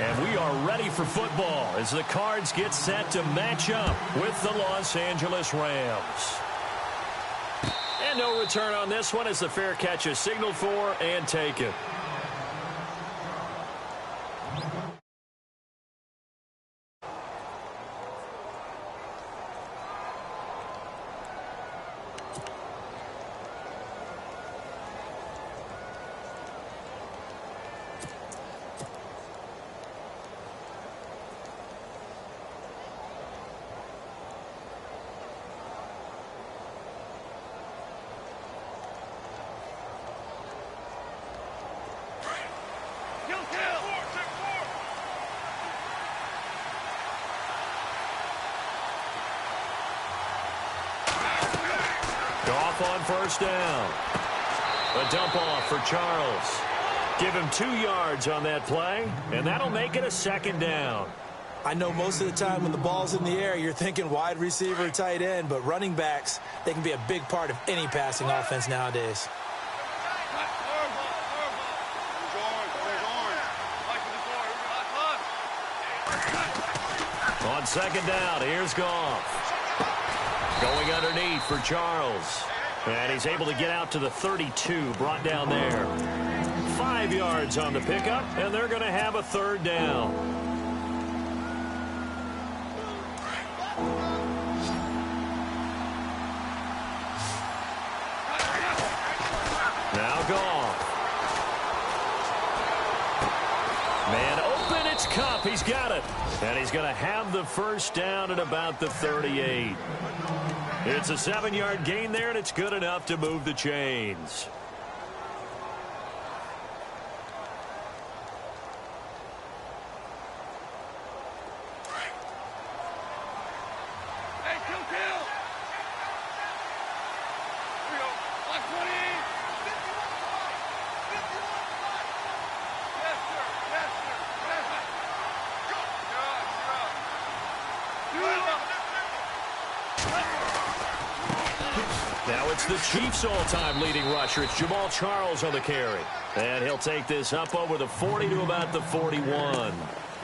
And we are ready for football as the Cards get set to match up with the Los Angeles Rams. And no return on this one as the fair catch is signaled for and taken. On first down. A dump off for Charles. Give him 2 yards on that play, and that'll make it a second down. I know most of the time when the ball's in the air, you're thinking wide receiver, tight end, but running backs, they can be a big part of any passing offense nowadays. On second down, here's Goff. Going underneath for Charles. And he's able to get out to the 32, brought down there. 5 yards on the pickup, and they're going to have a third down. Now Goff. Man open, it's Kupp. He's got it. And he's going to have the first down at about the 38. It's a 7-yard gain there, and it's good enough to move the chains. Hey, kill. Here we go. Block 20. 51. Yes, sir. Yes, sir. Yes, sir. Now it's the Chiefs' all-time leading rusher. It's Jamal Charles on the carry. And he'll take this up over the 40 to about the 41.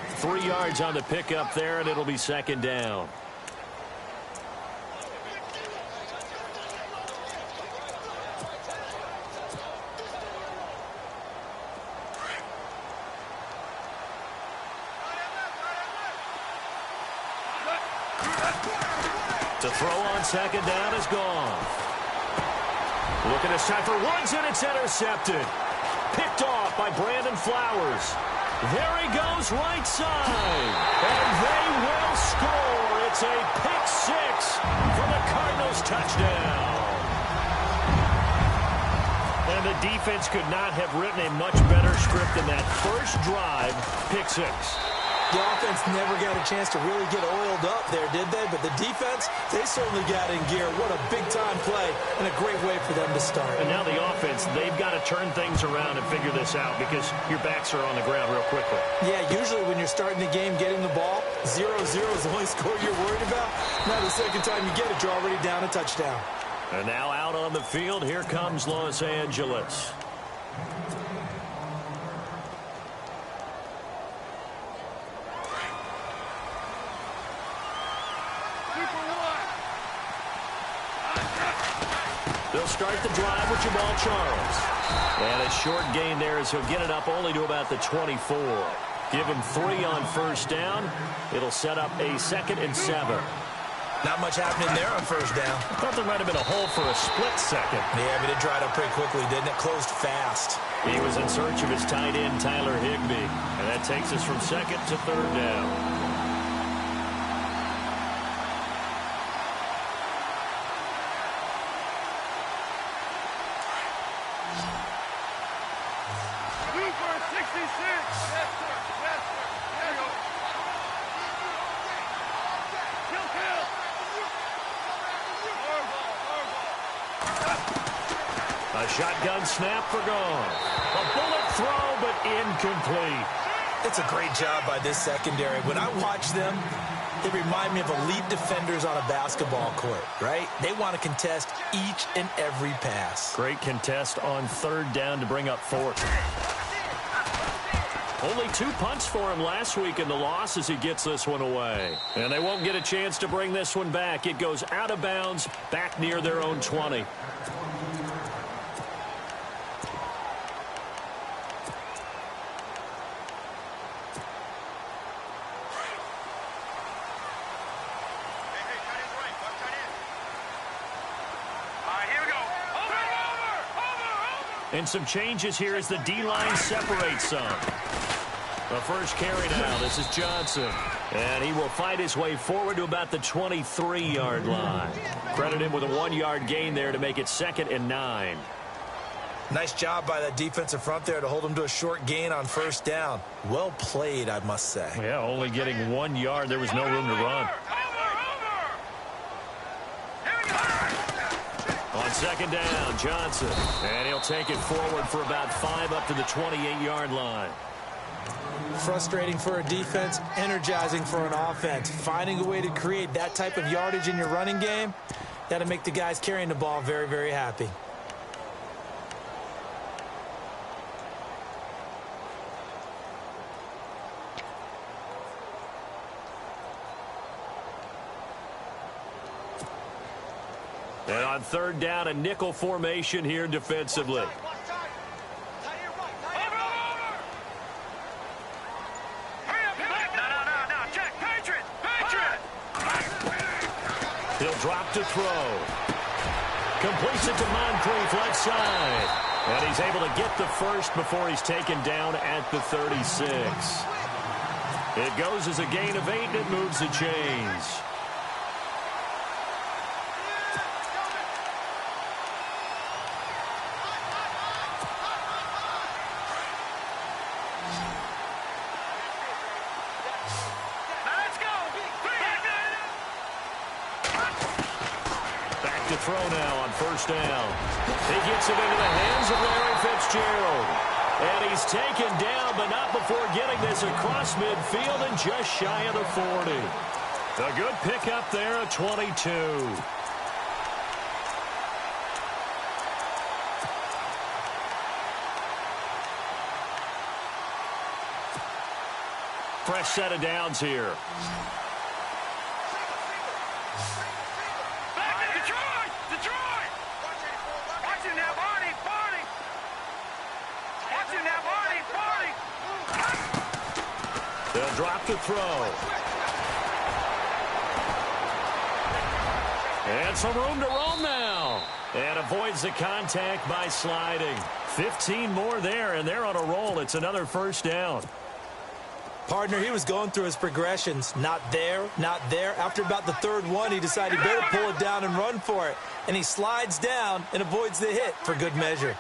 3 yards on the pickup there, and it'll be second down. To throw on second down is Goff. Looking this time for Woods, and it's intercepted. Picked off by Brandon Flowers. There he goes, right side. And they will score. It's a pick six for the Cardinals touchdown. And the defense could not have written a much better script than that first drive, pick six. The offense never got a chance to really get oiled up there, did they? But the defense, they certainly got in gear. What a big-time play and a great way for them to start. And now the offense, they've got to turn things around and figure this out because your backs are on the ground real quickly. Yeah, usually when you're starting the game getting the ball, 0-0 is the only score you're worried about. Now the second time you get it, you're already down a touchdown. And now out on the field, here comes Los Angeles. They'll start the drive with Jamal Charles. And a short gain there as he'll get it up only to about the 24. Give him 3 on first down. It'll set up a 2nd and 7. Not much happening there on first down. I thought there might have been a hole for a split second. Yeah, but it dried up pretty quickly, didn't it? Closed fast. He was in search of his tight end, Tyler Higbee. And that takes us from 2nd to 3rd down. Shotgun snap for Goff. A bullet throw, but incomplete. It's a great job by this secondary. When I watch them, they remind me of elite defenders on a basketball court, right? They want to contest each and every pass. Great contest on 3rd down to bring up 4th. Only 2 punts for him last week in the loss as he gets this one away. And they won't get a chance to bring this one back. It goes out of bounds, back near their own 20. And some changes here as the D-line separates some. The first carry now. This is Johnson. And he will fight his way forward to about the 23-yard line. Credit him with a 1-yard gain there to make it 2nd and 9. Nice job by that defensive front there to hold him to a short gain on first down. Well played, I must say. Yeah, only getting 1 yard. There was no room to run. On 2nd down, Johnson. And he'll take it forward for about 5 up to the 28-yard line. Frustrating for a defense, energizing for an offense. Finding a way to create that type of yardage in your running game, that'll make the guys carrying the ball very, very happy. And on 3rd down, a nickel formation here defensively. He'll drop to throw. Completes it to Moncrief left side. And he's able to get the first before he's taken down at the 36. It goes as a gain of 8, and it moves the chains. Throw now on 1st down. He gets it into the hands of Larry Fitzgerald. And he's taken down, but not before getting this across midfield and just shy of the 40. A good pickup there at 22. Fresh set of downs here. They'll drop the throw. And some room to roam now. And avoids the contact by sliding. 15 more there, and they're on a roll. It's another 1st down. Partner, he was going through his progressions. Not there, not there. After about the 3rd one, he decided he better pull it down and run for it. And he slides down and avoids the hit for good measure.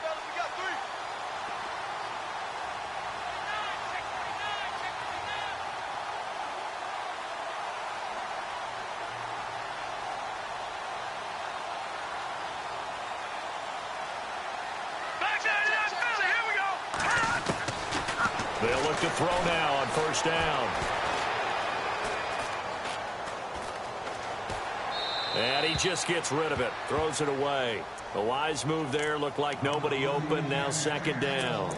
They'll look to throw now on 1st down. And he just gets rid of it. Throws it away. A wise move there. Looked like nobody open. Now 2nd down.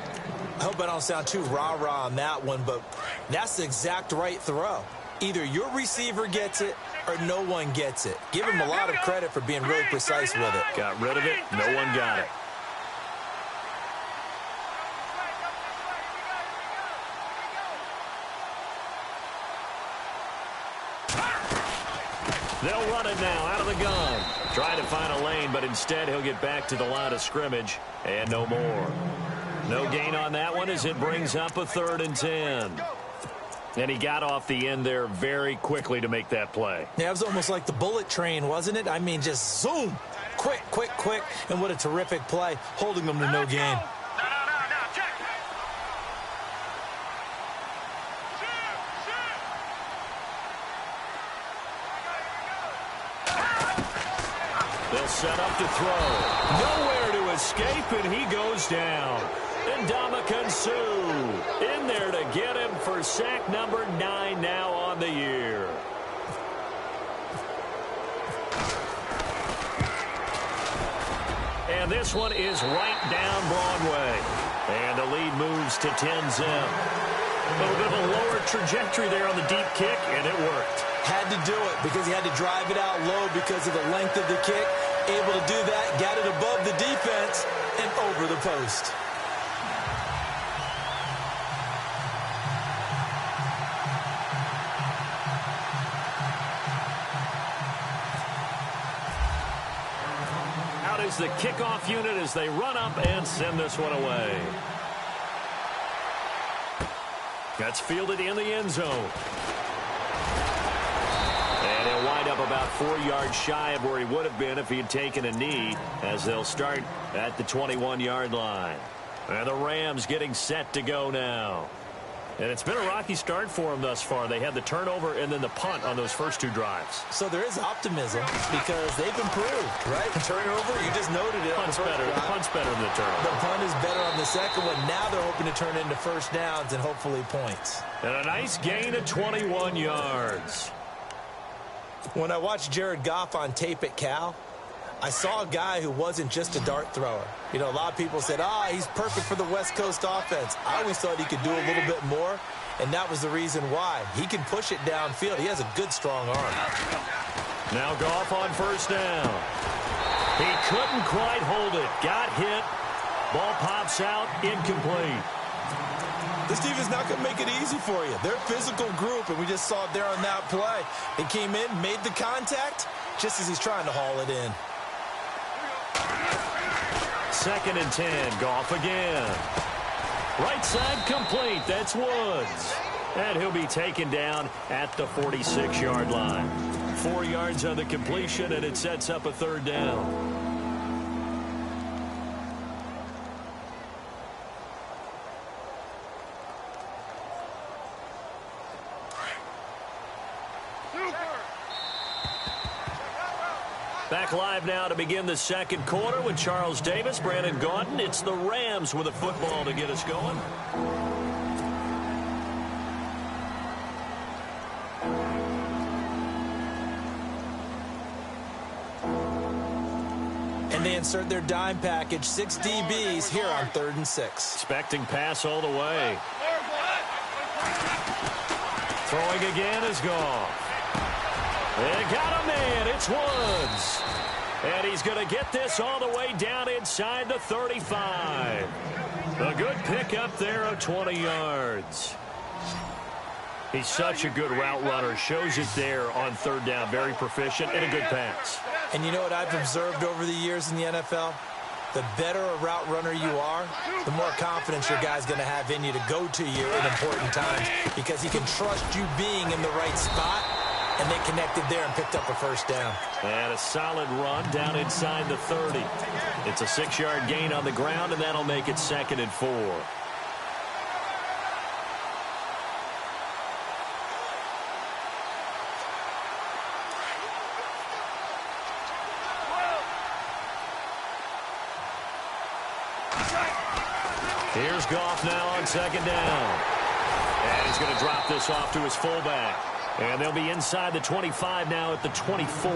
I hope I don't sound too rah-rah on that one, but that's the exact right throw. Either your receiver gets it or no one gets it. Give him a lot of credit for being really precise with it. Got rid of it. No one got it. They'll run it now out of the gun. Trying to find a lane, but instead he'll get back to the line of scrimmage. And no more. No gain on that one as it brings up a 3rd and 10. And he got off the end there very quickly to make that play. Yeah, it was almost like the bullet train, wasn't it? I mean, just zoom. Quick, quick, quick. And what a terrific play, holding them to no gain. They'll set up to throw. Nowhere to escape, and he goes down. And Ndamukong Suh in there to get him for sack number 9 now on the year. And this one is right down Broadway. And the lead moves to 10-zip. A little bit of a lower trajectory there on the deep kick, and it worked. Had to do it because he had to drive it out low because of the length of the kick. Able to do that, got it above the defense and over the post. Out is the kickoff unit as they run up and send this one away. That's fielded in the end zone. And he'll wind up about 4 yards shy of where he would have been if he had taken a knee, as they'll start at the 21-yard line. And the Rams getting set to go now. And it's been a rocky start for them thus far. They had the turnover and then the punt on those first 2 drives. So there is optimism because they've improved, right? The turnover, you just noted it. Punt's better. The punt's better than the turnover. The punt is better on the second one. Now they're hoping to turn into first downs and hopefully points. And a nice gain of 21 yards. When I watched Jared Goff on tape at Cal, I saw a guy who wasn't just a dart thrower. You know, a lot of people said, he's perfect for the West Coast offense. I always thought he could do a little bit more, and that was the reason why. He can push it downfield. He has a good, strong arm. Now Goff on first down. He couldn't quite hold it. Got hit. Ball pops out. Incomplete. This team is not going to make it easy for you. They're a physical group, and we just saw it there on that play. They came in, made the contact, just as he's trying to haul it in. 2nd and 10. Goff again. Right side complete. That's Woods. And he'll be taken down at the 46-yard line. 4 yards on the completion, and it sets up a 3rd down. Back live now to begin the second quarter with Charles Davis, Brandon Gaudin. It's the Rams with a football to get us going. And they insert their dime package, 6 DBs here on 3rd and 6. Expecting pass all the way. Throwing again is Goff. They got a man. It's Woods. And he's going to get this all the way down inside the 35. A good pickup there of 20 yards. He's such a good route runner. Shows it there on 3rd down. Very proficient and a good pass. And you know what I've observed over the years in the NFL? The better a route runner you are, the more confidence your guy's going to have in you to go to you in important times because he can trust you being in the right spot. And they connected there and picked up a 1st down. And a solid run down inside the 30. It's a 6-yard gain on the ground, and that'll make it 2nd and 4. Here's Goff now on 2nd down. And he's going to drop this off to his fullback. And they'll be inside the 25 now at the 24.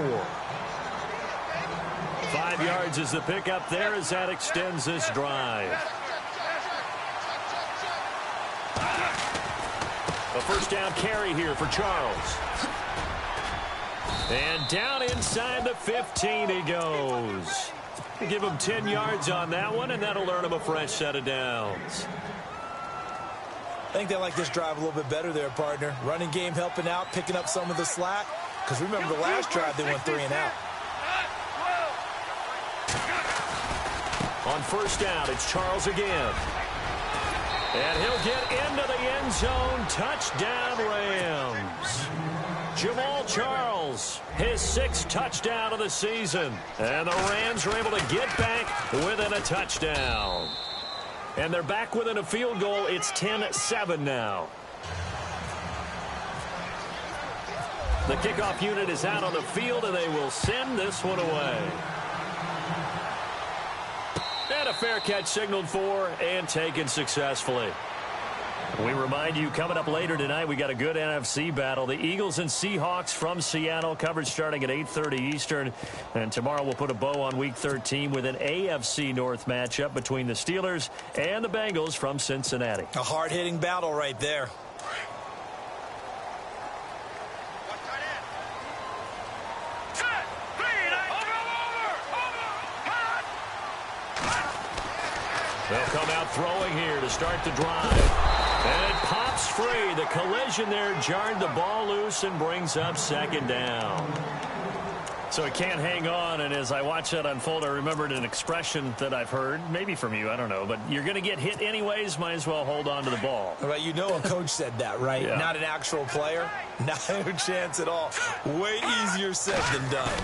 5 yards is the pickup there as that extends this drive. A 1st down carry here for Charles. And down inside the 15 he goes. Give him 10 yards on that one, and that'll earn him a fresh set of downs. I think they like this drive a little bit better there, partner. Running game helping out, picking up some of the slack. Because remember the last drive, they went 3 and out. On 1st down, it's Charles again. And he'll get into the end zone. Touchdown, Rams. Jamal Charles, his 6th touchdown of the season. And the Rams are able to get back within a touchdown. And they're back within a field goal. It's 10-7 now. The kickoff unit is out on the field, and they will send this one away. And a fair catch signaled for and taken successfully. We remind you, coming up later tonight, we got a good NFC battle. The Eagles and Seahawks from Seattle, coverage starting at 8:30 Eastern. And tomorrow we'll put a bow on Week 13 with an AFC North matchup between the Steelers and the Bengals from Cincinnati. A hard-hitting battle right there. They'll come out throwing here to start the drive. And it pops free. The collision there jarred the ball loose and brings up second down. So it can't hang on, and as I watch that unfold, I remembered an expression that I've heard, maybe from you, I don't know, but you're going to get hit anyways, might as well hold on to the ball. Well, you know a coach said that, right? Yeah. Not an actual player. Not a chance at all. Way easier said than done.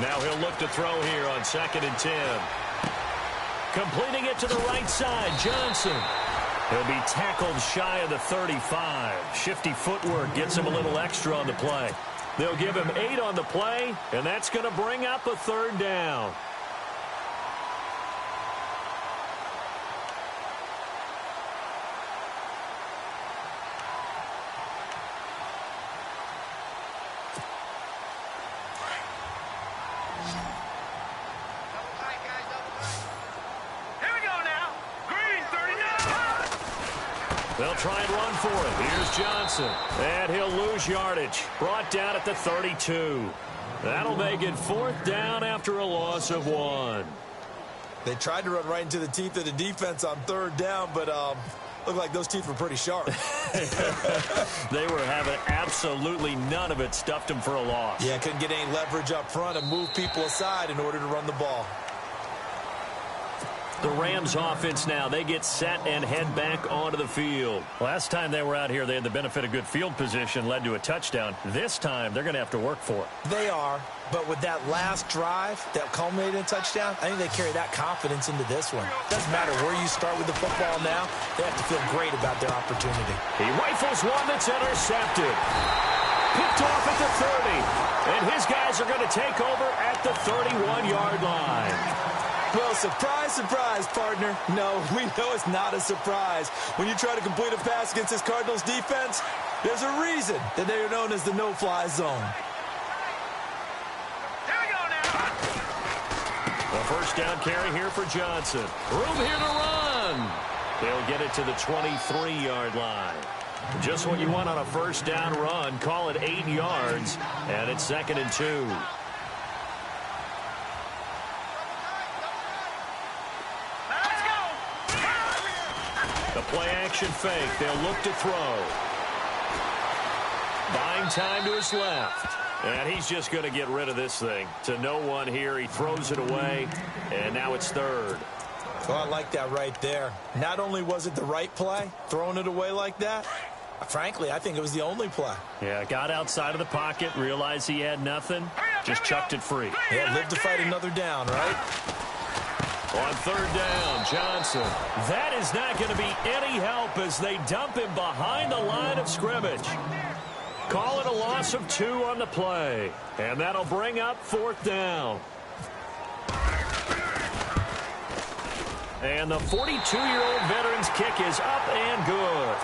Now he'll look to throw here on 2nd and 10. Completing it to the right side, Johnson. He'll be tackled shy of the 35. Shifty footwork gets him a little extra on the play. They'll give him 8 on the play, and that's going to bring up a 3rd down. They'll try and run for it. Here's Johnson. And he'll lose yardage. Brought down at the 32. That'll make it 4th down after a loss of 1. They tried to run right into the teeth of the defense on 3rd down, but looked like those teeth were pretty sharp. They were having absolutely none of it. Stuffed them for a loss. Yeah, couldn't get any leverage up front and move people aside in order to run the ball. The Rams offense now, they get set and head back onto the field. Last time they were out here, they had the benefit of good field position, led to a touchdown. This time, they're going to have to work for it. They are, but with that last drive that culminated in a touchdown, I think they carry that confidence into this one. Doesn't matter where you start with the football now, they have to feel great about their opportunity. He rifles one that's intercepted. Picked off at the 30, and his guys are going to take over at the 31-yard line. Well, surprise, surprise, partner. No, we know it's not a surprise. When you try to complete a pass against this Cardinals defense, there's a reason that they are known as the no-fly zone. Here we go now. The 1st down carry here for Johnson. Room here to run. They'll get it to the 23-yard line. Just what you want on a 1st down run. Call it 8 yards, and it's 2nd and 2. The play-action fake. They'll look to throw. Buying time to his left. And he's just going to get rid of this thing. To no one here. He throws it away. And now it's 3rd. Well, I like that right there. Not only was it the right play, throwing it away like that, frankly, I think it was the only play. Yeah, got outside of the pocket, realized he had nothing, just chucked it free. Yeah, live to fight another down, right? On 3rd down, Johnson. That is not going to be any help as they dump him behind the line of scrimmage. Call it a loss of 2 on the play. And that'll bring up 4th down. And the 42-year-old veteran's kick is up and good.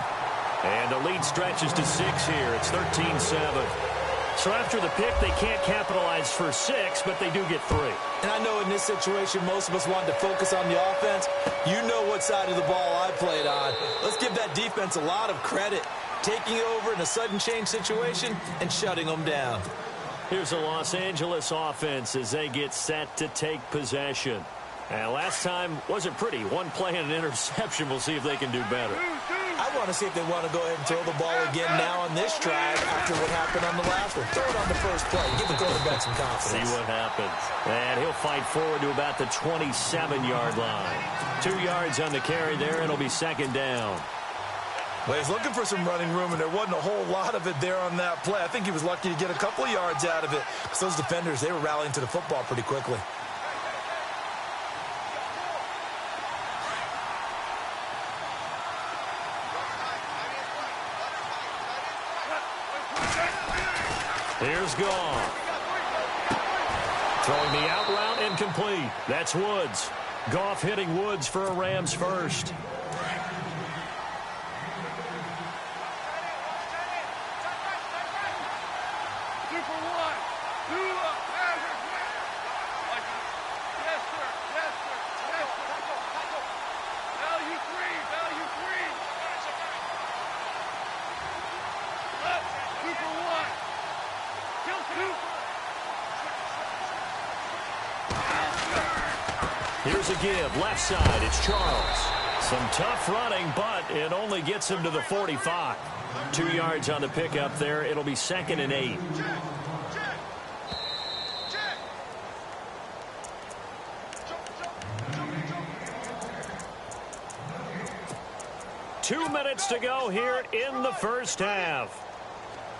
And the lead stretches to 6 here. It's 13-7. So after the pick, they can't capitalize for 6, but they do get 3. And I know in this situation, most of us wanted to focus on the offense. You know what side of the ball I played on. Let's give that defense a lot of credit. Taking over in a sudden change situation and shutting them down. Here's the Los Angeles offense as they get set to take possession. And last time wasn't pretty. 1 play and an interception. We'll see if they can do better. I want to see if they want to go ahead and throw the ball again now on this drive after what happened on the last one. Throw it on the first play. Give the quarterback some confidence. See what happens. And he'll fight forward to about the 27-yard line. 2 yards on the carry there. It'll be 2nd down. Well, he's looking for some running room, and there wasn't a whole lot of it there on that play. I think he was lucky to get a couple of yards out of it. Because those defenders, they were rallying to the football pretty quickly. Here's Goff. Throwing the out route incomplete. That's Woods. Goff hitting Woods for a Rams first. Here's Here's a give. Left side, it's Charles. Some tough running, but it only gets him to the 45. 2 yards on the pickup there. It'll be 2nd and 8. 2 minutes to go here in the first half.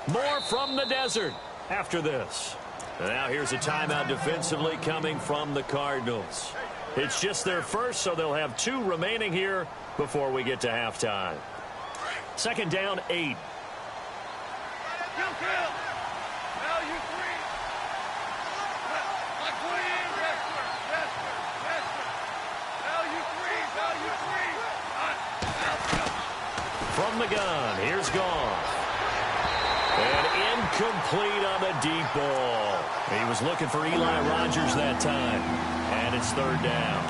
More from the desert after this. Now here's a timeout defensively coming from the Cardinals. It's just their first, so they'll have 2 remaining here before we get to halftime. 2nd down, 8. From the gun, here's Goff. And incomplete on the deep ball. He was looking for Eli Rogers that time. And it's 3rd down.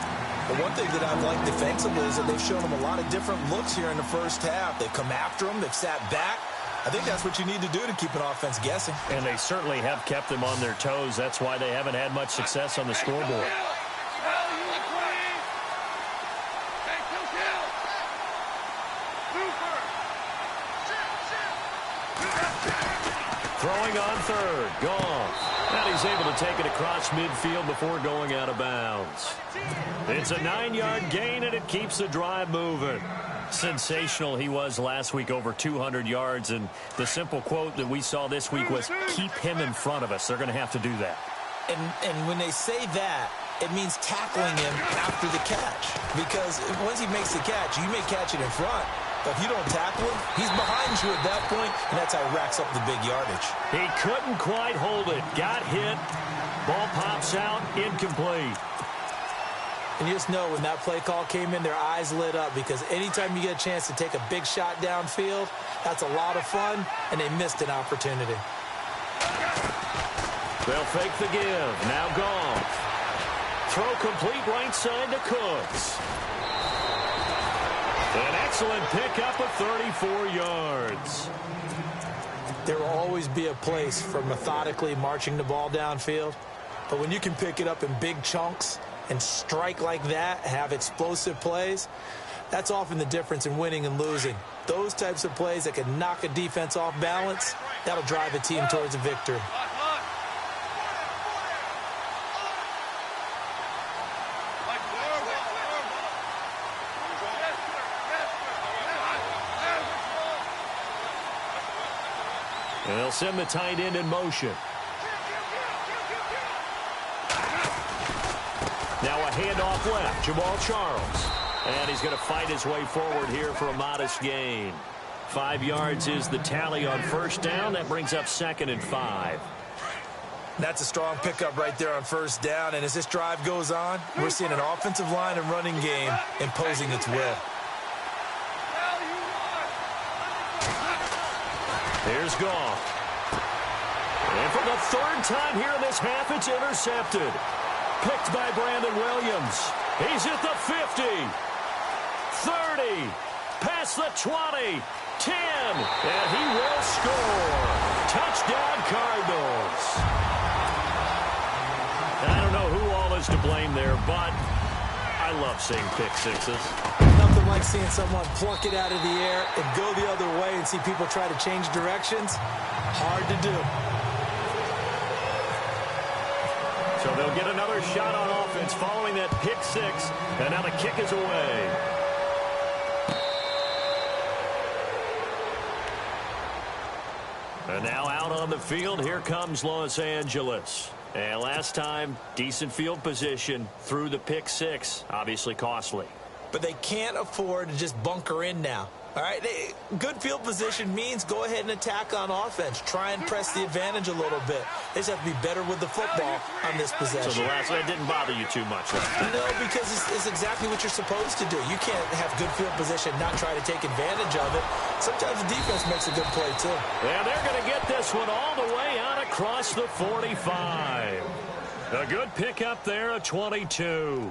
But one thing that I've liked defensively is that they've shown him a lot of different looks here in the first half. They've come after him. They've sat back. I think that's what you need to do to keep an offense guessing. And they certainly have kept them on their toes. That's why they haven't had much success on the scoreboard. Throwing on 3rd, Goff. And he's able to take it across midfield before going out of bounds. It's a 9-yard gain, and it keeps the drive moving. Sensational he was last week, over 200 yards. And the simple quote that we saw this week was, keep him in front of us. They're going to have to do that. And when they say that, it means tackling him after the catch. Because once he makes the catch, you may catch it in front. But if you don't tackle him, he's behind you at that point, and that's how he racks up the big yardage. He couldn't quite hold it. Got hit. Ball pops out. Incomplete. And you just know when that play call came in, their eyes lit up, because anytime you get a chance to take a big shot downfield, that's a lot of fun, and they missed an opportunity. They'll fake the give. Now Goff. Throw complete right side to Cooks. An excellent pickup of 34 yards. There will always be a place for methodically marching the ball downfield. But when you can pick it up in big chunks and strike like that, have explosive plays, that's often the difference in winning and losing. Those types of plays that can knock a defense off balance, that'll drive a team towards a victory. And they'll send the tight end in motion. Now a handoff left. Jamal Charles. And he's going to fight his way forward here for a modest gain. 5 yards is the tally on 1st down. That brings up 2nd and 5. That's a strong pickup right there on 1st down. And as this drive goes on, we're seeing an offensive line and running game imposing its will. Here's Goff. And for the 3rd time here in this half, it's intercepted. Picked by Brandon Williams. He's at the 50. 30. Past the 20. 10. And he will score. Touchdown, Cardinals. I don't know who all is to blame there, but I love seeing pick sixes. Nothing like seeing someone pluck it out of the air and go the other way and see people try to change directions. Hard to do. So they'll get another shot on offense following that pick six, and now the kick is away. And now out on the field, here comes Los Angeles. And last time, decent field position through the pick six, obviously costly. But they can't afford to just bunker in now. All right, good field position means go ahead and attack on offense. Try and press the advantage a little bit. They just have to be better with the football on this possession. So the last one didn't bother you too much, right? No, because it's exactly what you're supposed to do. You can't have good field position, not try to take advantage of it. Sometimes the defense makes a good play, too. And they're going to get this one all the way out across the 45. A good pickup there, a 22.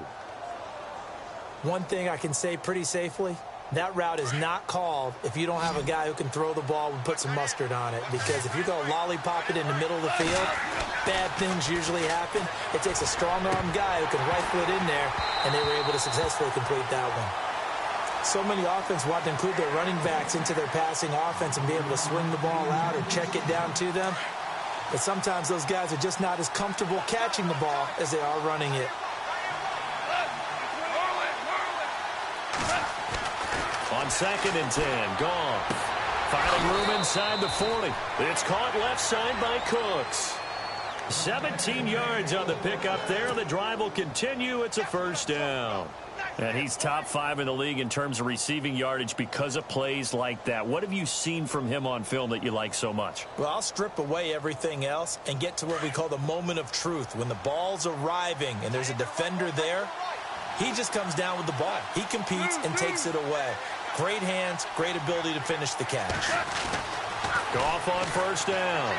One thing I can say pretty safely, That route is not called if you don't have a guy who can throw the ball and put some mustard on it. Because if you go lollipop it in the middle of the field, bad things usually happen. It takes a strong-arm guy who can rifle it in there, and they were able to successfully complete that one. So many offenses want to include their running backs into their passing offense and be able to swing the ball out or check it down to them. But sometimes those guys are just not as comfortable catching the ball as they are running it. On 2nd and 10, Goff. Finding room inside the 40. It's caught left side by Cooks. 17 yards on the pickup there. The drive will continue. It's a first down. And he's top 5 in the league in terms of receiving yardage because of plays like that. What have you seen from him on film that you like so much? Well, I'll strip away everything else and get to what we call the moment of truth. When the ball's arriving and there's a defender there, he just comes down with the ball. He competes and takes it away. Great hands, great ability to finish the catch. Goff on first down.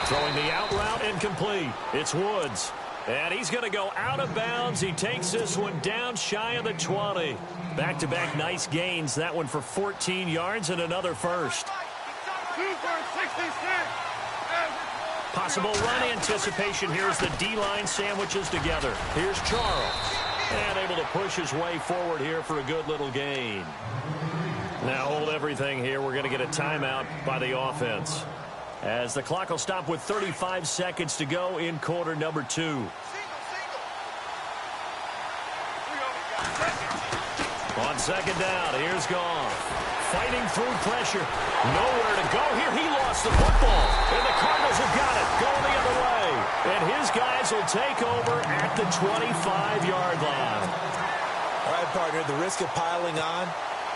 Throwing the out route incomplete. It's Woods. And he's going to go out of bounds. He takes this one down shy of the 20. Back-to-back nice gains. That one for 14 yards and another first. 2 for 66. Possible run anticipation. Here's the D-line sandwiches together. Here's Charles. And able to push his way forward here for a good little gain. Now hold everything here. We're going to get a timeout by the offense, as the clock will stop with 35 seconds to go in quarter number 2. On 2nd down, here's Goff. Fighting through pressure. Nowhere to go here. He lost the football. And the Cardinals have got it. Going the other way. And his guys will take over at the 25-yard line. All right, partner, the risk of piling on.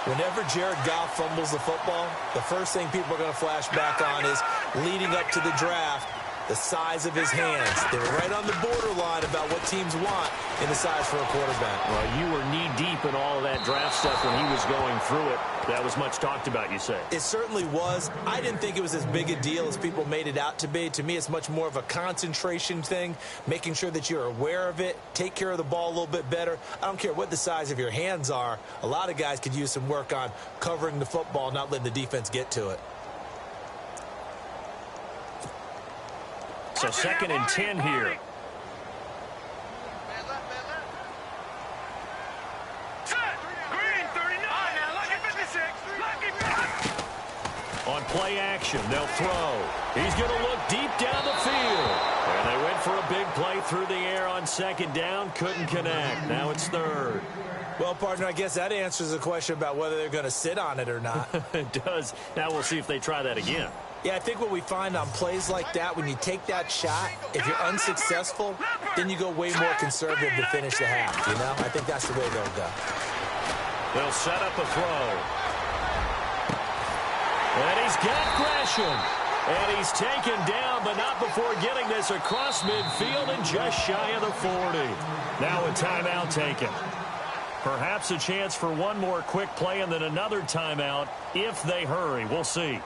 Whenever Jared Goff fumbles the football, the first thing people are going to flash back on is leading up to the draft, the size of his hands. They were right on the borderline about what teams want in the size for a quarterback. Well, you were knee-deep in all of that draft stuff when he was going through it. That was much talked about, you say. It certainly was. I didn't think it was as big a deal as people made it out to be. To me, it's much more of a concentration thing, making sure that you're aware of it, take care of the ball a little bit better. I don't care what the size of your hands are. A lot of guys could use some work on covering the football, not letting the defense get to it. So 2nd and 10 here. On play action, they'll throw. He's going to look deep down the field. And they went for a big play through the air on 2nd down. Couldn't connect. Now it's 3rd. Well, partner, I guess that answers the question about whether they're going to sit on it or not. It does. Now we'll see if they try that again. Yeah, I think what we find on plays like that, when you take that shot, if you're unsuccessful, then you go way more conservative to finish the half, you know? I think that's the way they'll go. They'll set up a throw. And he's got Gresham. And he's taken down, but not before getting this across midfield and just shy of the 40. Now a timeout taken. Perhaps a chance for one more quick play and then another timeout if they hurry. We'll see.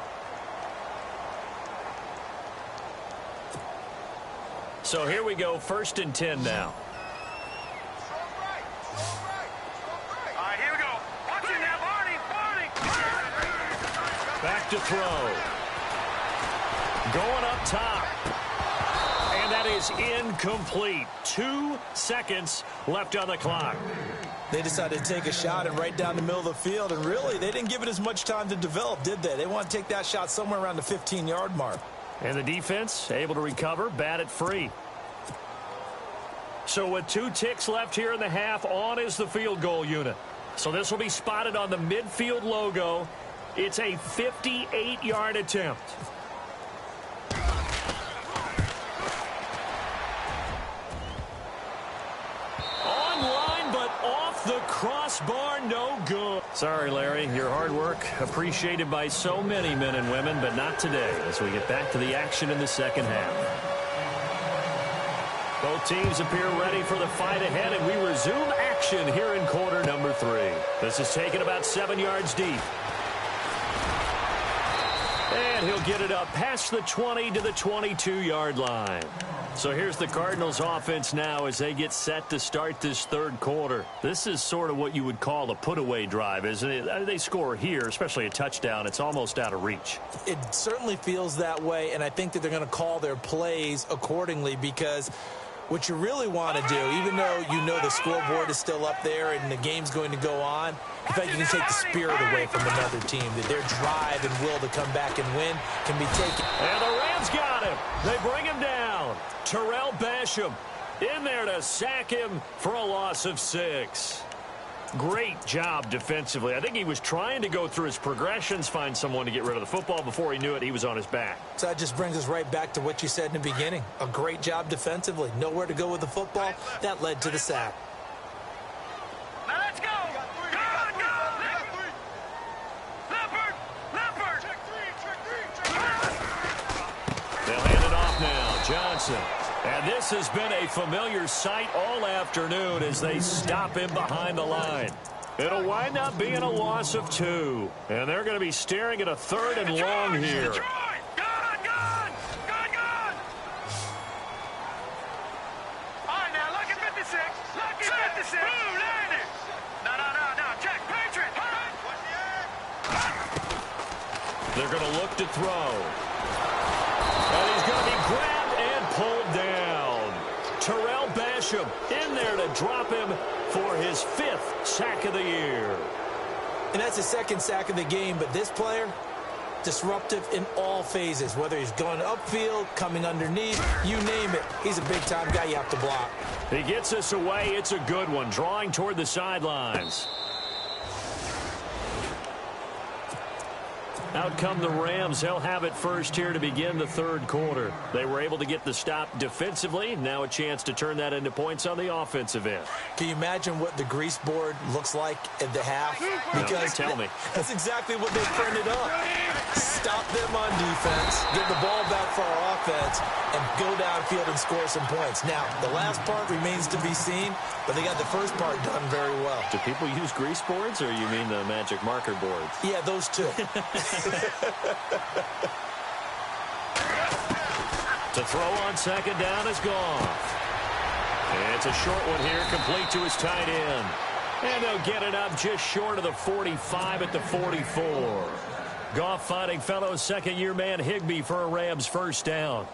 So here we go, 1st and 10 now. All right, here we go. Watch it now, Barney. Back to throw. Going up top. And that is incomplete. 2 seconds left on the clock. They decided to take a shot and right down the middle of the field, and really, they didn't give it as much time to develop, did they? They want to take that shot somewhere around the 15-yard mark. And the defense able to recover, bat it free. So with 2 ticks left here in the half, on is the field goal unit. So this will be spotted on the midfield logo. It's a 58-yard attempt. Online, but off the crossbar, no good. Sorry, Larry, your hard work appreciated by so many men and women, but not today as we get back to the action in the second half. Both teams appear ready for the fight ahead, and we resume action here in quarter number 3. This is taken about 7 yards deep. And he'll get it up past the 20 to the 22-yard line. So here's the Cardinals offense now as they get set to start this third quarter. This is sort of what you would call a put-away drive, isn't it? They score here, especially a touchdown. It's almost out of reach. It certainly feels that way, and I think that they're going to call their plays accordingly, because what you really want to do, even though you know the scoreboard is still up there and the game's going to go on, in fact, you can take the spirit away from another team, that their drive and will to come back and win can be taken. And the Rams got him. They bring him down. Terrell Basham in there to sack him for a loss of 6. Great job defensively. I think he was trying to go through his progressions, find someone to get rid of the football. Before he knew it, he was on his back. So that just brings us right back to what you said in the beginning. A great job defensively. Nowhere to go with the football. That led to the sack. Now let's go. They'll hand it off now. Johnson. And this has been a familiar sight all afternoon as they stop him behind the line. It'll wind up being a loss of 2. And they're going to be staring at a 3rd and long here. Gone. All right, now look at 56. Look at 56. Boom, landed. No. Check. Patriot. They're going to look to throw. And he's going to be grabbed and pulled down. Terrell Basham in there to drop him for his 5th sack of the year. And that's his 2nd sack of the game, but this player, disruptive in all phases, whether he's going upfield, coming underneath, you name it. He's a big-time guy you have to block. He gets us away. It's a good one, drawing toward the sidelines. Out come the Rams. They'll have it first here to begin the third quarter. They were able to get the stop defensively. Now a chance to turn that into points on the offensive end. Can you imagine what the grease board looks like at the half? Because tell me. That's exactly what they printed up. Stop them on defense, get the ball back for our offense, and go downfield and score some points. Now, the last part remains to be seen, but they got the first part done very well. Do people use grease boards, or you mean the magic marker boards? Yeah, those two. To throw on second down is Goff. And it's a short one here, complete to his tight end. And they'll get it up just short of the 45 at the 44. Goff finding fellow second-year man Higbee for a Rams first down.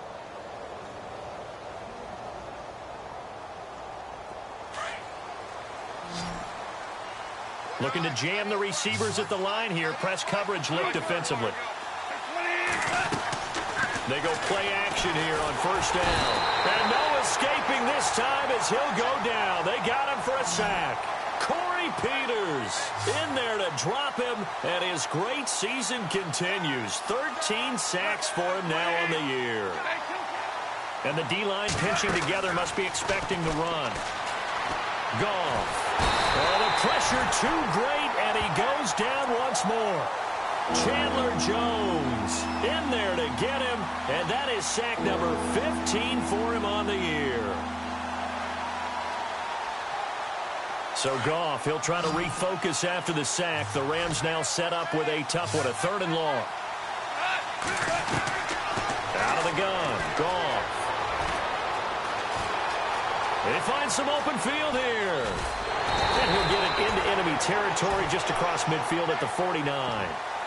Looking to jam the receivers at the line here. Press coverage look defensively. They go play action here on first down. And no escaping this time as he'll go down. They got him for a sack. Corey Peters in there to drop him, and his great season continues. 13 sacks for him now on the year. And the D-line pinching together, must be expecting the run. Goff. Oh, the pressure too great, and he goes down once more. Chandler Jones in there to get him, and that is sack number 15 for him on the year. So Goff, he'll try to refocus after the sack. The Rams now set up with a tough one, a 3rd and long. Out of the gun, Goff. They find some open field here. And he'll get it into enemy territory just across midfield at the 49.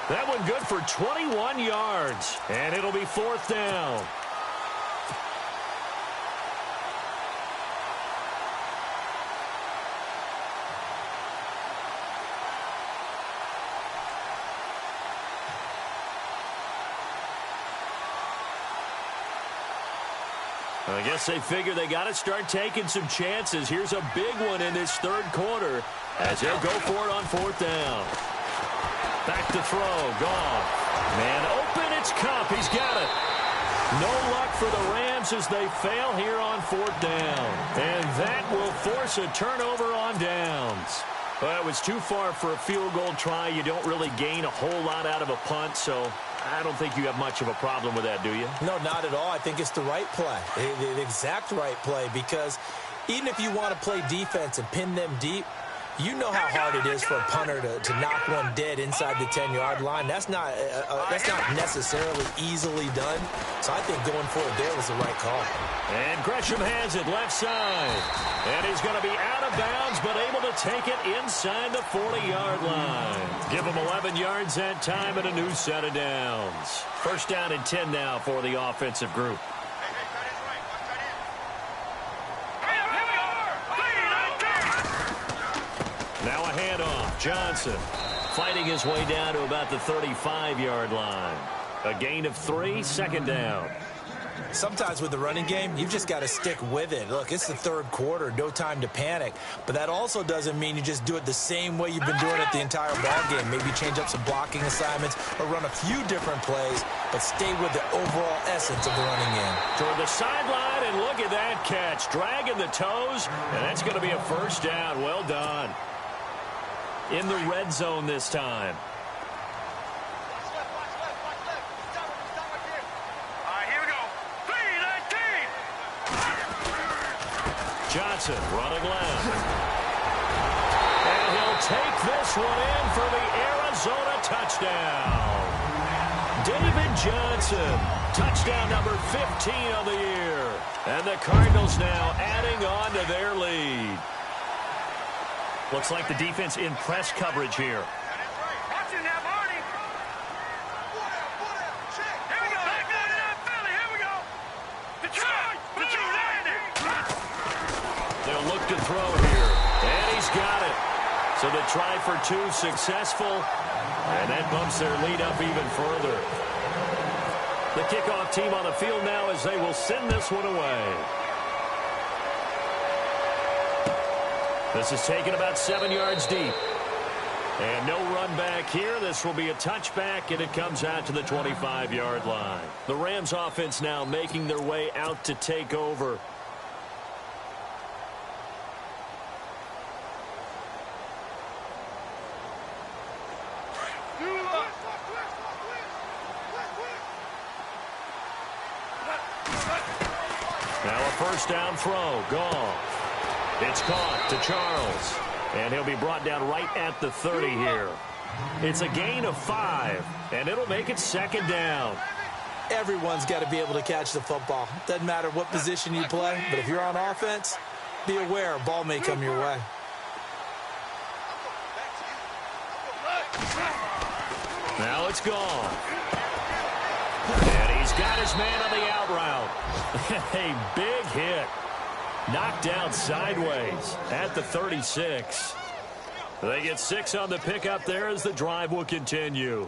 That one good for 21 yards. And it'll be 4th down. I guess they figure they got to start taking some chances. Here's a big one in this third quarter as they'll go for it on 4th down. Back to throw. Goff. Man open. It's Cup. He's got it. No luck for the Rams as they fail here on 4th down. And that will force a turnover on downs. Well, it was too far for a field goal try. You don't really gain a whole lot out of a punt, so I don't think you have much of a problem with that, do you? No, not at all. I think it's the right play, the exact right play, because even if you want to play defense and pin them deep, You know how hard it is for a punter to knock one dead inside the 10-yard line. That's not necessarily easily done. So I think going for it there was the right call. And Gresham has it left side. And he's going to be out of bounds, but able to take it inside the 40-yard line. Give him 11 yards that time and a new set of downs. First down and 10 now for the offensive group. Now a handoff. Johnson fighting his way down to about the 35-yard line. A gain of 3, second down. Sometimes with the running game, you've just got to stick with it. Look, it's the third quarter, no time to panic. But that also doesn't mean you just do it the same way you've been doing it the entire ball game. Maybe change up some blocking assignments or run a few different plays, but stay with the overall essence of the running game. Toward the sideline, and look at that catch. Dragging the toes, and that's going to be a first down. Well done. In the red zone this time. Johnson running left. And he'll take this one in for the Arizona touchdown. David Johnson, touchdown number 15 of the year. And the Cardinals now adding on to their lead. Looks like the defense in press coverage here. Watch it now, Marty. Here we go. Here we go. Detroit. They'll look to throw here. And he's got it. So the try for 2 successful. And that bumps their lead up even further. The kickoff team on the field now as they will send this one away. This is taken about 7 yards deep. And no run back here. This will be a touchback, and it comes out to the 25-yard line. The Rams offense now making their way out to take over. Now a first down throw. Goff. It's caught to Charles. And he'll be brought down right at the 30 here. It's a gain of 5, and it'll make it second down. Everyone's got to be able to catch the football. Doesn't matter what position you play, but if you're on offense, be aware a ball may come your way. Now it's gone. And he's got his man on the out route. A big hit. Knocked down sideways at the 36. They get 6 on the pickup there as the drive will continue.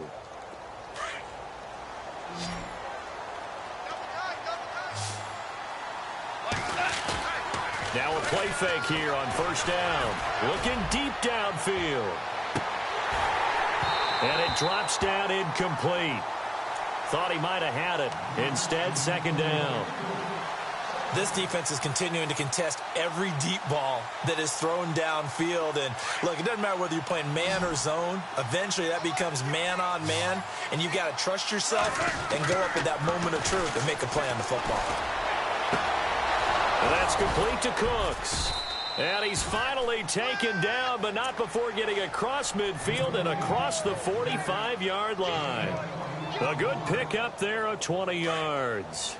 Now a play fake here on first down. Looking deep downfield. And it drops down incomplete. Thought he might have had it. Instead, second down. This defense is continuing to contest every deep ball that is thrown downfield. And, look, it doesn't matter whether you're playing man or zone. Eventually, that becomes man-on-man, and you've got to trust yourself and go up at that moment of truth and make a play on the football. And that's complete to Cooks. And he's finally taken down, but not before getting across midfield and across the 45-yard line. A good pick up there of 20 yards.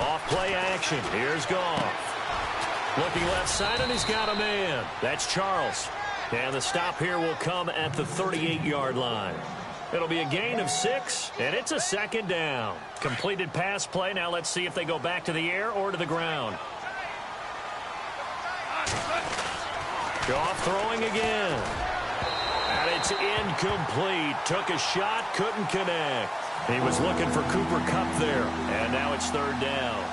Off play action. Here's Goff. Looking left side, and he's got a man. That's Charles. And the stop here will come at the 38-yard line. It'll be a gain of 6, and it's a second down. Completed pass play. Now let's see if they go back to the air or to the ground. Goff throwing again. And it's incomplete. Took a shot, couldn't connect. He was looking for Cooper Kupp there, and now it's third down.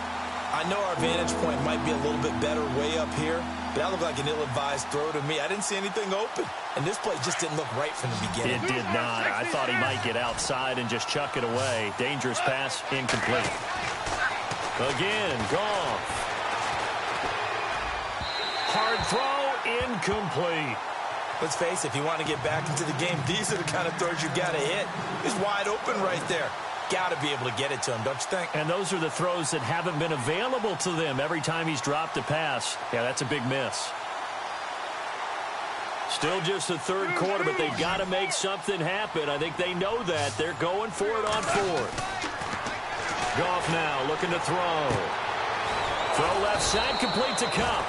I know our vantage point might be a little bit better way up here, but that looked like an ill-advised throw to me. I didn't see anything open, and this play just didn't look right from the beginning. It did not. I thought he might get outside and just chuck it away. Dangerous pass, incomplete. Again, Goff. Hard throw, incomplete. Let's face it, if you want to get back into the game, these are the kind of throws you got to hit. He's wide open right there. got to be able to get it to him, don't you think? And those are the throws that haven't been available to them every time he's dropped a pass. Yeah, that's a big miss. Still just the third quarter, but they've got to make something happen. I think they know that. They're going for it on fourth. Goff now looking to throw. Throw left side, complete to Cup.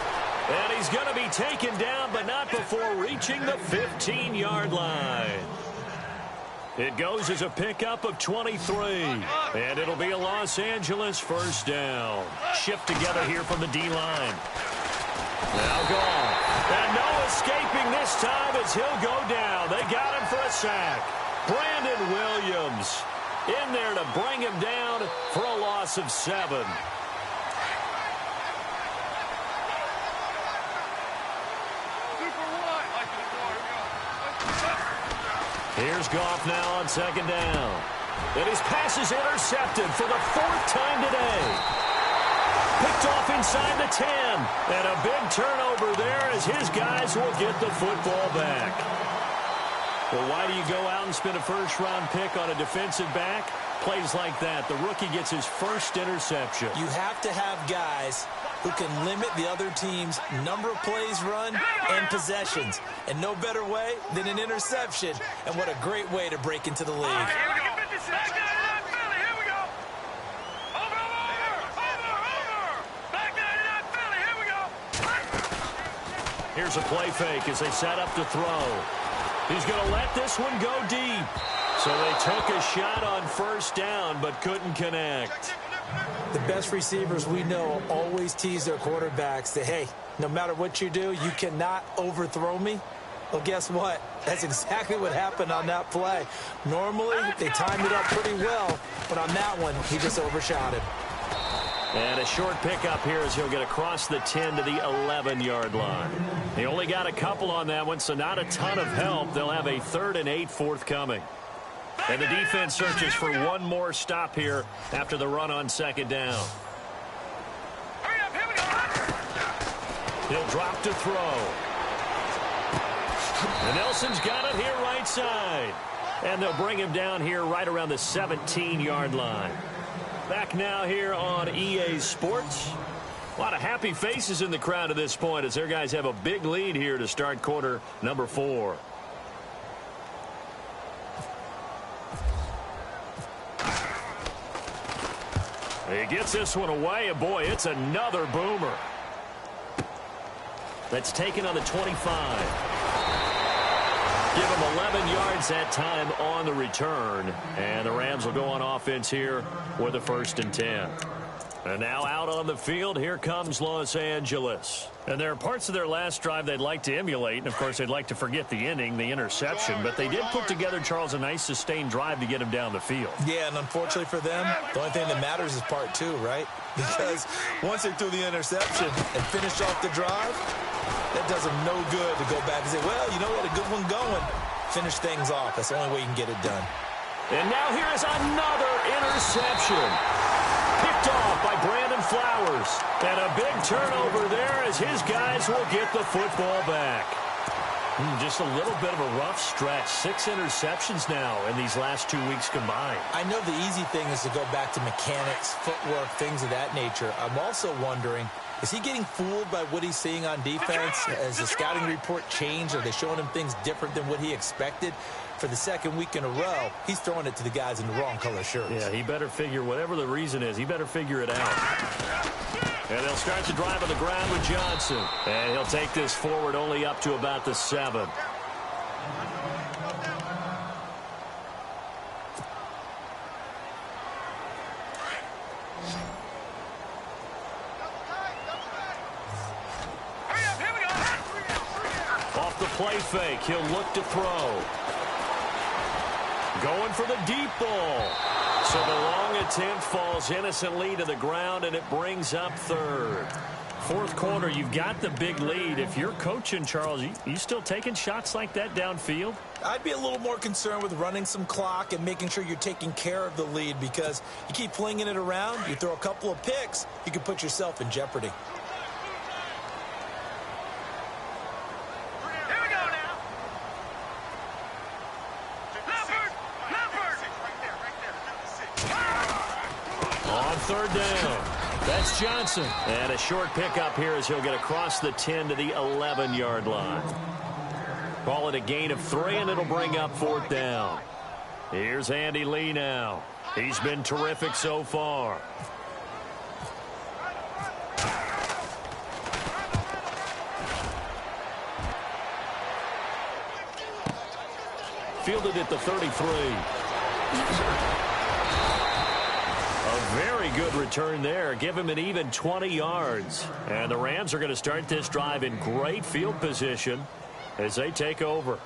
And he's going to be taken down, but not before reaching the 15-yard line. It goes as a pickup of 23. And it'll be a Los Angeles first down. Shift together here from the D-line. Now Goff. And no escaping this time as he'll go down. They got him for a sack. Brandon Williams in there to bring him down for a loss of 7. Here's Goff now on second down. And his pass is intercepted for the 4th time today. Picked off inside the 10. And a big turnover there as his guys will get the football back. Well, why do you go out and spend a first-round pick on a defensive back? Plays like that. The rookie gets his first interception. You have to have guys who can limit the other team's number of plays run and possessions. And no better way than an interception. And what a great way to break into the league. Here we go. Back 99 Philly. Here we go. Over. Back 99 Philly. Here we go. Here's a play fake as they set up to throw. He's going to let this one go deep. So they took a shot on first down but couldn't connect. The best receivers we know always tease their quarterbacks that, hey, no matter what you do, you cannot overthrow me. Well, guess what? That's exactly what happened on that play. Normally, they timed it up pretty well, but on that one, he just overshot him. And a short pickup here as he'll get across the 10 to the 11-yard line. He only got a couple on that one, so not a ton of help. They'll have a 3rd and 8 forthcoming. And the defense searches for one more stop here after the run on second down. Hurry up. Here we go. He'll drop to throw. And Nelson's got it here right side. And they'll bring him down here right around the 17-yard line. Back now here on EA Sports. A lot of happy faces in the crowd at this point as their guys have a big lead here to start quarter number 4. He gets this one away, and boy, it's another boomer. That's taken on the 25. Give him 11 yards that time on the return. And the Rams will go on offense here with a 1st and 10. And now out on the field, here comes Los Angeles. And there are parts of their last drive they'd like to emulate. And, of course, they'd like to forget the inning, the interception. But they did put together, Charles, a nice sustained drive to get him down the field. Yeah, and unfortunately for them, the only thing that matters is part 2, right? Because once they threw the interception and finished off the drive, that does them no good to go back and say, well, you know what, a good one going. Finish things off. That's the only way you can get it done. And now here is another interception. Picked off by Brandon Flowers. And a big turnover there as his guys will get the football back. Just a little bit of a rough stretch. 6 interceptions now in these last 2 weeks combined. I know the easy thing is to go back to mechanics, footwork, things of that nature. I'm also wondering, is he getting fooled by what he's seeing on defense? Has the scouting report changed? Are they showing him things different than what he expected? For the 2nd week in a row, he's throwing it to the guys in the wrong color shirts. Yeah, he better figure, whatever the reason is, he better figure it out. And they'll start the drive on the ground with Johnson. And he'll take this forward only up to about the 7. Off the play fake, he'll look to throw. Going for the deep ball. So the long attempt falls innocently to the ground, and it brings up 3rd. 4th quarter, you've got the big lead. If you're coaching, Charles, you still taking shots like that downfield? I'd be a little more concerned with running some clock and making sure you're taking care of the lead, because you keep flinging it around, you throw a couple of picks, you can put yourself in jeopardy. On third down, that's Johnson. And a short pickup here as he'll get across the 10 to the 11-yard line. Call it a gain of 3, and it'll bring up fourth down. Here's Andy Lee now. He's been terrific so far. Fielded at the 33. A very good return there. Give him an even 20 yards. And the Rams are going to start this drive in great field position as they take over.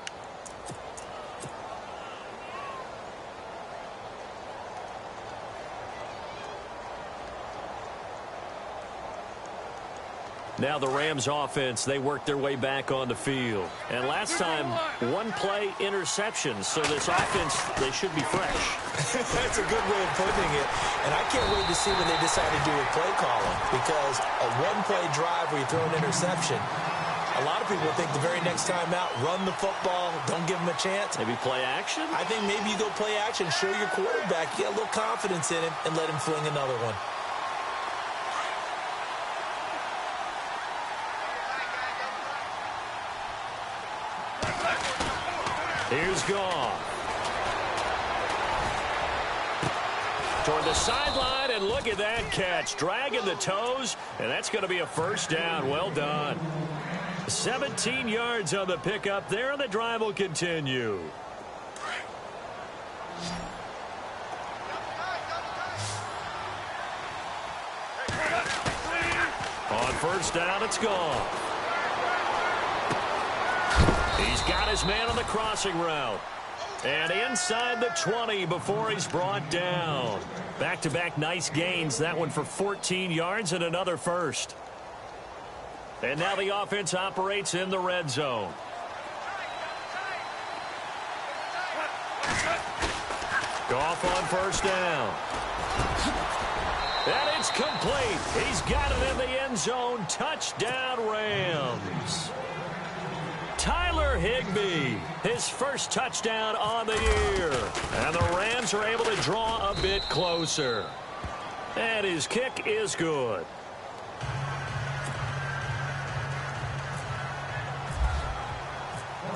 Now the Rams offense, they work their way back on the field. And last time, one play interception. So this offense, they should be fresh. That's a good way of putting it. And I can't wait to see when they decide to do a play calling. Because a one-play drive where you throw an interception, a lot of people think the very next time out, run the football, don't give him a chance. Maybe play action? I think maybe you go play action, show your quarterback, get a little confidence in him, and let him fling another one. Here's Goff. Toward the sideline, and look at that catch. Dragging the toes, and that's going to be a first down. Well done. 17 yards on the pickup there, and the drive will continue. On first down, it's Goff. He's got his man on the crossing route. And inside the 20 before he's brought down. Back-to-back nice gains. That one for 14 yards and another first. And now the offense operates in the red zone. Goff on first down. And it's complete. He's got it in the end zone. Touchdown, Rams. Tyler Higbee, his first touchdown on the year. And the Rams are able to draw a bit closer. And his kick is good.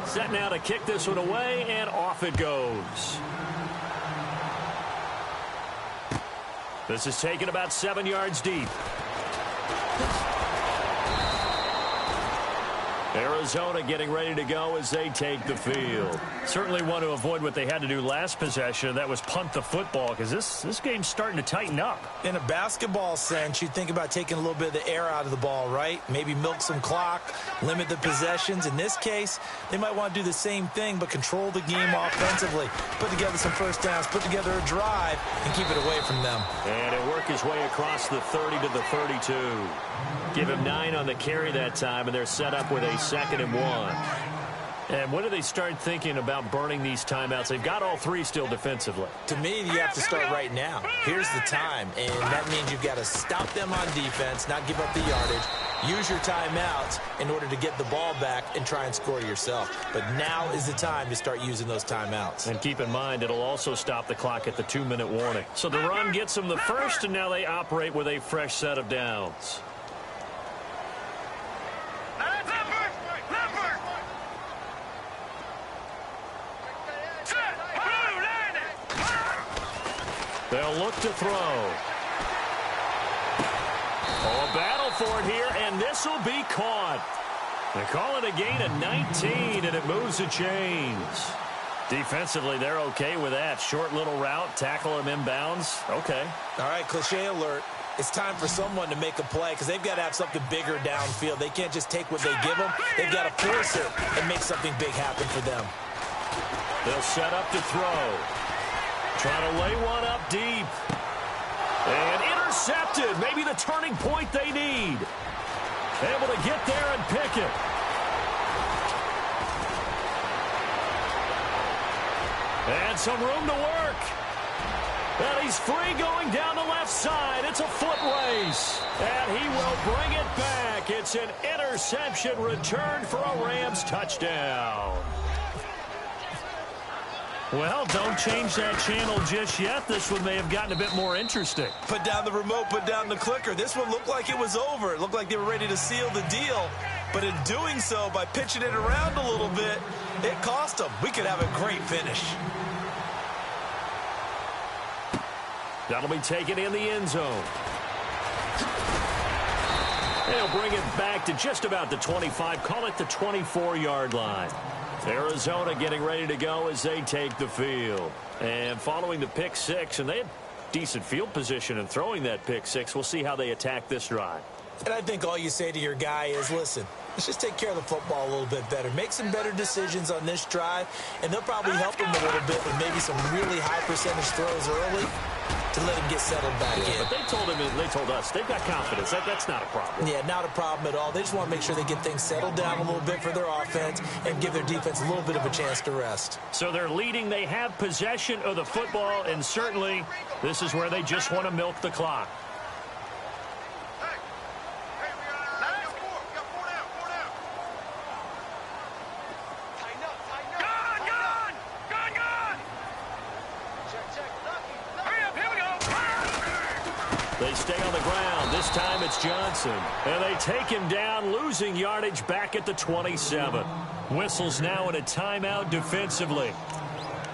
Set now to kick this one away, and off it goes. This is taken about 7 yards deep. Arizona getting ready to go as they take the field. Certainly want to avoid what they had to do last possession. That was punt the football, because this game's starting to tighten up. In a basketball sense, you think about taking a little bit of the air out of the ball, right? Maybe milk some clock, limit the possessions. In this case, they might want to do the same thing, but control the game offensively. Put together some first downs, put together a drive, and keep it away from them. And it worked his way across the 30 to the 32. Give him 9 on the carry that time, and they're set up with a 2nd and 1. And when do they start thinking about burning these timeouts? They've got all 3 still defensively. To me, you have to start right now. Here's the time, and that means you've got to stop them on defense, not give up the yardage, use your timeouts in order to get the ball back and try and score yourself. But now is the time to start using those timeouts. And keep in mind, it'll also stop the clock at the 2-minute warning. So the run gets them the first, and now they operate with a fresh set of downs. They'll look to throw. Oh, battle for it here, and this will be caught. They call it a gain of 19, and it moves the chains. Defensively, they're okay with that. Short little route, tackle him inbounds. Okay. All right, cliche alert. It's time for someone to make a play because they've got to have something bigger downfield. They can't just take what they give them. They've got to force it and make something big happen for them. They'll set up to throw. Trying to lay one up deep. And intercepted. Maybe the turning point they need. Able to get there and pick it. And some room to work. And he's free going down the left side. It's a foot race. And he will bring it back. It's an interception return for a Rams touchdown. Well, don't change that channel just yet. This one may have gotten a bit more interesting. Put down the remote, put down the clicker. This one looked like it was over. It looked like they were ready to seal the deal. But in doing so, by pitching it around a little bit, it cost them. We could have a great finish. That'll be taken in the end zone. They'll bring it back to just about the 25, call it the 24-yard line. Arizona getting ready to go as they take the field. And following the pick six, and they had decent field position in throwing that pick six. We'll see how they attack this drive. And I think all you say to your guy is, listen, let's just take care of the football a little bit better. Make some better decisions on this drive, and they'll probably help him a little bit with maybe some really high percentage throws early to let him get settled back in. But they told us they've got confidence. That's not a problem. Yeah, not a problem at all. They just want to make sure they get things settled down a little bit for their offense and give their defense a little bit of a chance to rest. So they're leading. They have possession of the football, and certainly this is where they just want to milk the clock. They stay on the ground. This time it's Johnson. And they take him down, losing yardage back at the 27. Whistles now in a timeout defensively.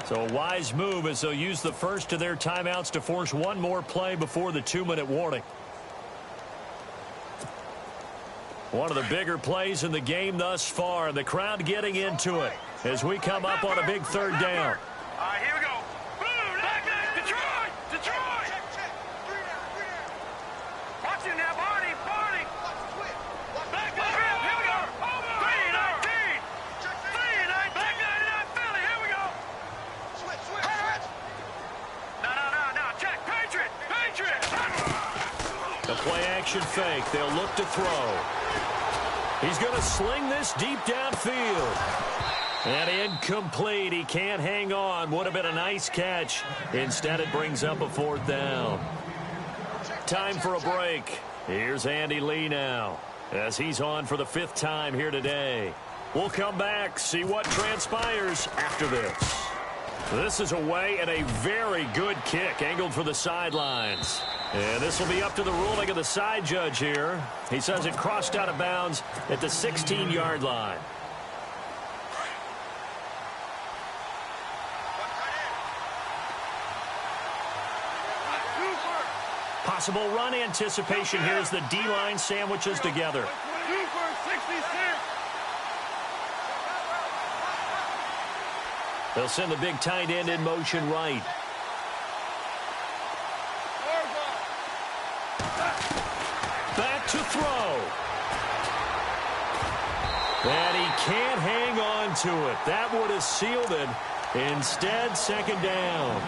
So a wise move as they'll use the first of their timeouts to force one more play before the 2-minute warning. One of the bigger plays in the game thus far, and the crowd getting into it as we come up on a big third down. All right, here we go. Boom, back there, Detroit! Watch him now, Barney! Back there, here we go! 3-19! 3-19, back there, Philly, here we go! Switch! No, check, Patriot! The play-action fake. They'll look to throw. He's going to sling this deep downfield. And incomplete. He can't hang on. Would have been a nice catch. Instead, it brings up a fourth down. Time for a break. Here's Andy Lee now as he's on for the 5th time here today. We'll come back, see what transpires after this. This is away and a very good kick angled for the sidelines. And this will be up to the ruling of the side judge here. He says it crossed out of bounds at the 16-yard line. Possible run anticipation here as the D-line sandwiches together. They'll send the big tight end in motion right. Back to throw. And he can't hang on to it. That would have sealed it. Instead, second down.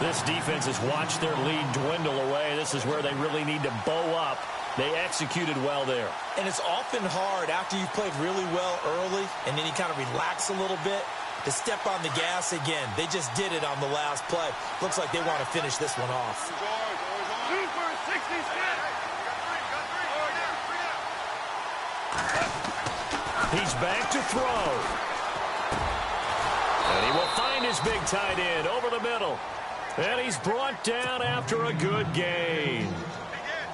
This defense has watched their lead dwindle away. This is where they really need to bow up. They executed well there. And it's often hard after you've played really well early and then you kind of relax a little bit to step on the gas again. They just did it on the last play. Looks like they want to finish this one off. He's back to throw. And he will find his big tight end over the middle. And he's brought down after a good gain.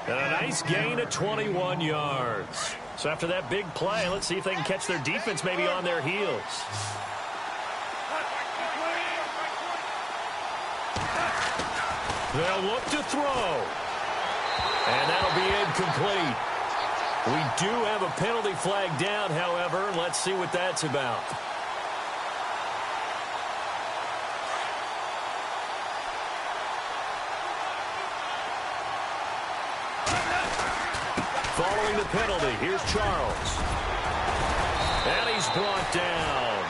And a nice gain of 21 yards. So after that big play, let's see if they can catch their defense maybe on their heels. They'll look to throw. And that'll be incomplete. We do have a penalty flag down, however. Let's see what that's about. Following the penalty, here's Charles. And he's brought down.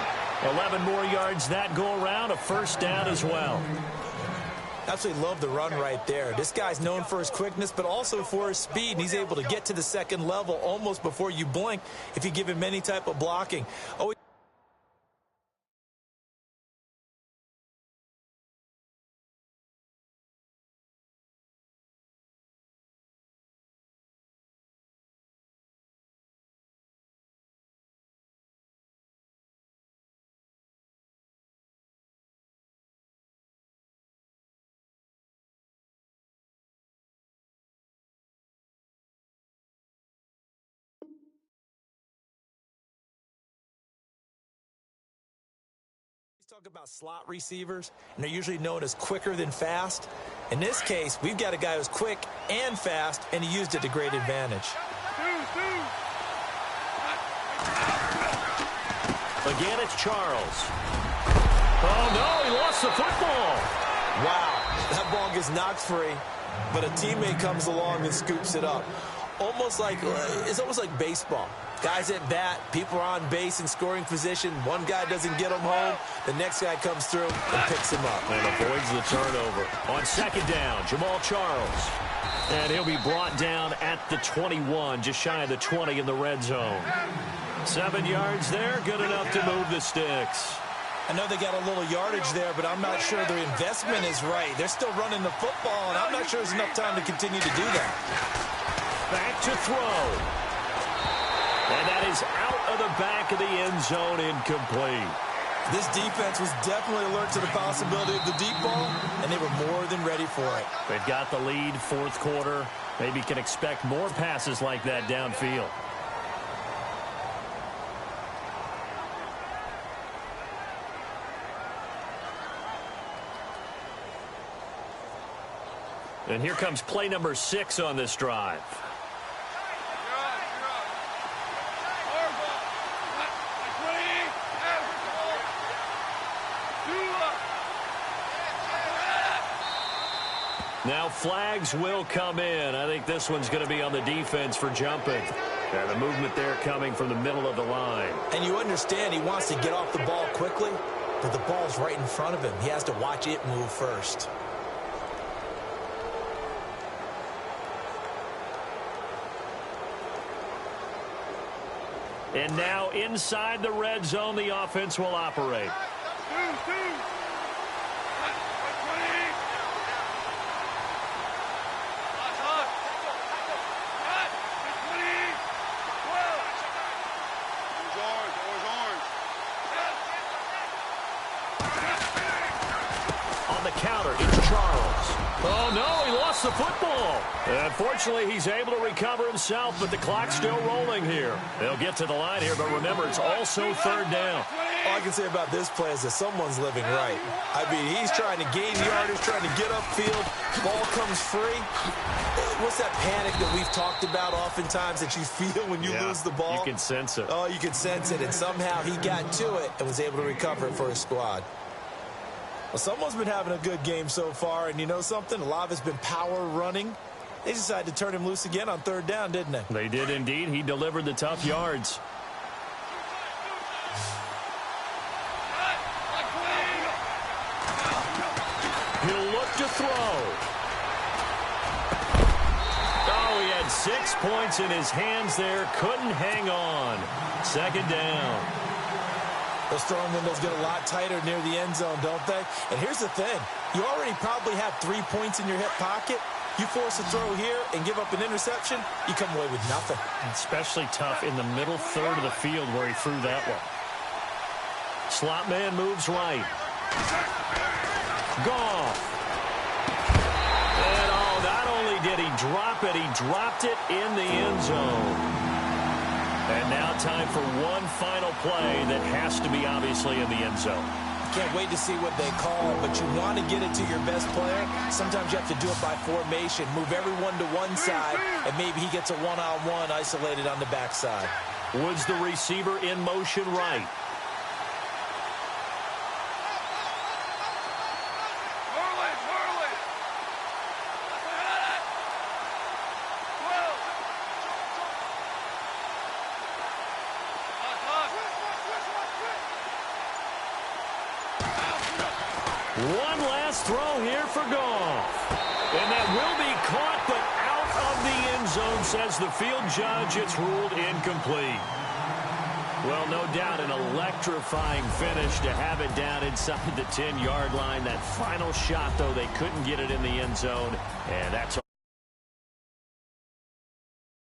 11 more yards that go around, a first down as well. Absolutely love the run right there. This guy's known for his quickness, but also for his speed. And he's able to get to the second level almost before you blink if you give him any type of blocking. Oh, Talk about slot receivers, and they're usually known as quicker than fast. In this case, we've got a guy who's quick and fast, and he used it to great advantage. Again, it's Charles. Oh, no, he lost the football. Wow, that ball gets knocked free, but a teammate comes along and scoops it up. It's almost like baseball. Guys at bat, people are on base in scoring position. One guy doesn't get him home. The next guy comes through and picks him up. And avoids the turnover. On second down, Jamal Charles. And he'll be brought down at the 21, just shy of the 20 in the red zone. 7 yards there, good enough to move the sticks. I know they got a little yardage there, but I'm not sure their investment is right. They're still running the football, and I'm not sure there's enough time to continue to do that. Back to throw. And that is out of the back of the end zone, incomplete. This defense was definitely alert to the possibility of the deep ball, and they were more than ready for it. They've got the lead, fourth quarter. Maybe can expect more passes like that downfield. And here comes play number 6 on this drive. Now flags will come in. I think this one's going to be on the defense for jumping. And the movement there coming from the middle of the line. And you understand he wants to get off the ball quickly, but the ball's right in front of him. He has to watch it move first. And now inside the red zone, the offense will operate. On the counter, it's Charles. Oh, no, he lost the football. Unfortunately, he's able to recover himself, but the clock's still rolling here. They'll get to the line here, but remember, it's also third down. All I can say about this play is that someone's living right. I mean, he's trying to gain yardage, trying to get upfield. Ball comes free. What's that panic that we've talked about oftentimes that you feel when you lose the ball? You can sense it. Oh, you can sense it, and somehow he got to it and was able to recover it for his squad. Well, someone's been having a good game so far, and you know something? A lot of it's been power running. They decided to turn him loose again on third down, didn't they? They did indeed. He delivered the tough yards. He'll look to throw. Oh, he had 6 points in his hands there. Couldn't hang on. Second down. Those throwing windows get a lot tighter near the end zone, don't they? And here's the thing. You already probably have 3 points in your hip pocket. You force a throw here and give up an interception, you come away with nothing. Especially tough in the middle third of the field where he threw that one. Slot man moves right. Goff. And not only did he drop it, he dropped it in the end zone. And now time for one final play that has to be obviously in the end zone. Can't wait to see what they call, but you want to get it to your best player. Sometimes you have to do it by formation, move everyone to one side, and maybe he gets a one-on-one isolated on the backside. Woods the receiver in motion right. One last throw here for Goff. And that will be caught, but out of the end zone, says the field judge. It's ruled incomplete. Well, no doubt an electrifying finish to have it down inside the 10-yard line. That final shot, though, they couldn't get it in the end zone, and that's